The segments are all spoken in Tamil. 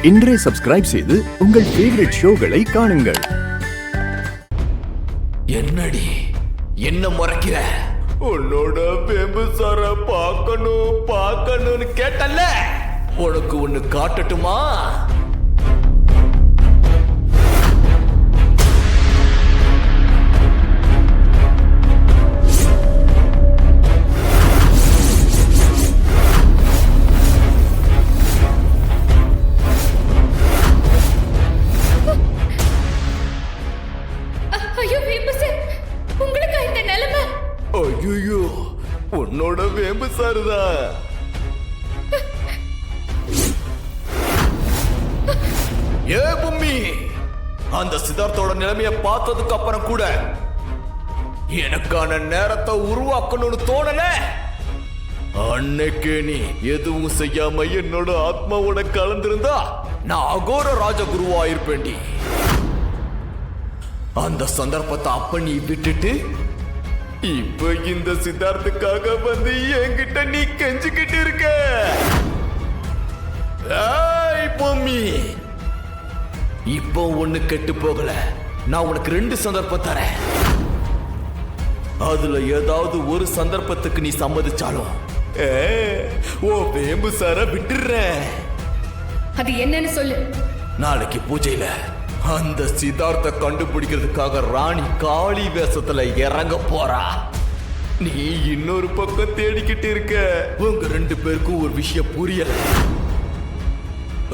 இன்றே சப்ஸ்கிரைப் செய்து உங்கள் ஃபேவரட் ஷோகளை காணுங்கள். என்னடி என்ன முறைக்கிற? உன்னோட வேம்பு சார பார்க்கணும்னு கேட்டல்ல, உனக்கு ஒண்ணு காட்டட்டுமா? ஐயோ, உன்னோட வேம்பு சாருதான். ஏ பொம்மி, அந்த சித்தார்த்தோட நிலைமைய பார்த்ததுக்கு அப்புறம் கூட எனக்கான நேரத்தை உருவாக்கணும்னு தோணல. அன்னைக்கு நீ எதுவும் செய்யாம என்னோட ஆத்மாவோட கலந்திருந்தா நான் அகோர ராஜகுருவா இருப்பேன்டி. அந்த சந்தர்ப்பத்தை அப்ப நீ விட்டுட்டு இப்ப இந்த சித்தார்த்துக்காக வந்து என்கிட்ட நீ கெஞ்சிக்கிட்டு இருக்க. பொம்மி, இப்போ ஒண்ணு கெட்டு போகல. நான் உனக்கு 2 சந்தர்ப்பம் தரேன். அதுல ஏதாவது ஒரு சந்தர்ப்பத்துக்கு நீ சம்மதிச்சாலும் ஓ வேம்பு சார விட்டுறேன். அது என்னன்னு சொல்லு. நாளைக்கு பூஜையில அந்த சித்தார்த்த கண்டுபிடிக்கிறதுக்காக ராணி காளி வேஷத்துல இறங்க போறா. நீ இன்னொரு பக்கம் தேடிக்கிட்டு இருக்க. உங்க 2 பேருக்கும் ஒரு விஷயம் புரியல.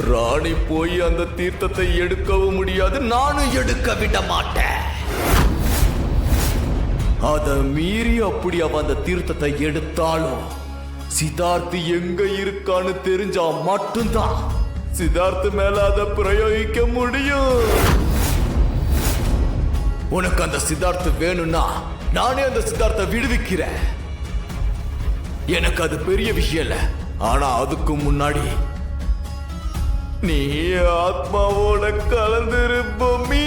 ராணி போய் அந்த தீர்த்தத்தை எடுக்கவும் முடியாது, நானும் எடுக்க விட மாட்டேன். அத மீறி அப்படி அவ அந்த தீர்த்தத்தை எடுத்தாலும் சித்தார்த்து எங்க இருக்கான்னு தெரிஞ்சா மட்டும்தான் சித்தார்த்து மேல அதை பிரயோகிக்க முடியும். உனக்கு அந்த சித்தார்த்து வேணும்னா நானே அந்த சித்தார்த்தை விடுவிக்கிறேன். எனக்கு அது பெரிய விஷயம் இல்ல. ஆனா அதுக்கு முன்னாடி நீ ஆத்மாவோட கலந்துரு பொம்மி.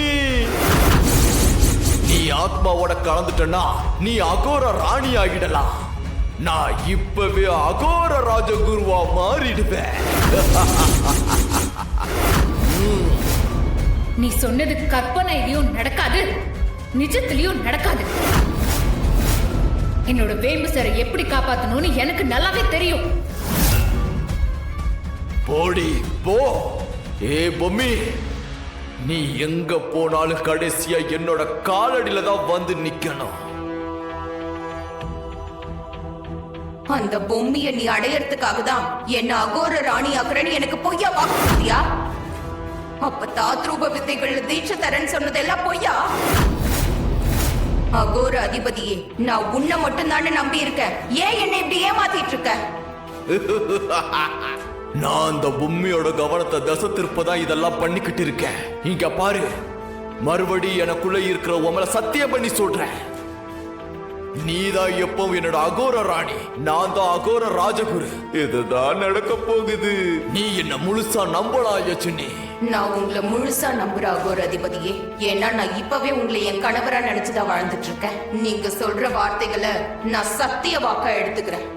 நீ ஆத்மாவோட கலந்துட்டனா நீ அகோர ராணி ஆகிடலாம். நான் இப்பவே அகோர ராஜகுருவா மாறிடுவேன். நீ சொன்னது கற்பனையிலையும் நடக்காது, நிஜத்திலையும் நடக்காது. என்னோட வேம்பு சாரை எப்படி காப்பாத்தணும்னு எனக்கு நல்லாவே தெரியும். போடி போ. ஏ பொம்மி, நீ எங்க போனாலும் கடைசியா என்னோட காலடியில தான் வந்து நிக்கணும். அந்த பொம்மியை நீ அடையறதுக்காக தான் என்ன அகோர ராணி ஆக்குறன்னு எனக்கு பொய்யா வாக்கு கொடுத்தியா? அப்ப தாத்ரூப வித்தைகள்ல தீட்சை தரேன்னு சொன்னதெல்லாம் பொய்யா? அகோர அதிபதியே, நான் உன்னை மட்டும் தானே நம்பி இருக்கேன். ஏன் என்னை இப்படி ஏமாத்திட்டு இருக்க? நான் அந்த பொம்மியோட கவனத்தை தசை திருப்பதான் இதெல்லாம் பண்ணிக்கிட்டு இருக்கேன். இங்க பாரு, மறுபடி எனக்குள்ள இருக்கிற உமல சத்தியம் பண்ணி சொல்றேன். நீதான் எப்பவும் என்னோட அகோர ராணி, நான் தான் அகோர ராஜகுரு. இதுதான் நடக்க போகுது. நீ என்ன முழுசா நம்பலாம் யச்சுனி. நான் உங்களை முழுசா நம்புற அகோர அதிபதியே. ஏன்னா நான் இப்பவே உங்களை என் கணவரா நினைச்சுதான் வாழ்ந்துட்டு இருக்கேன். நீங்க சொல்ற வார்த்தைகளை நான் சத்திய வாக்கா எடுத்துக்கிறேன்.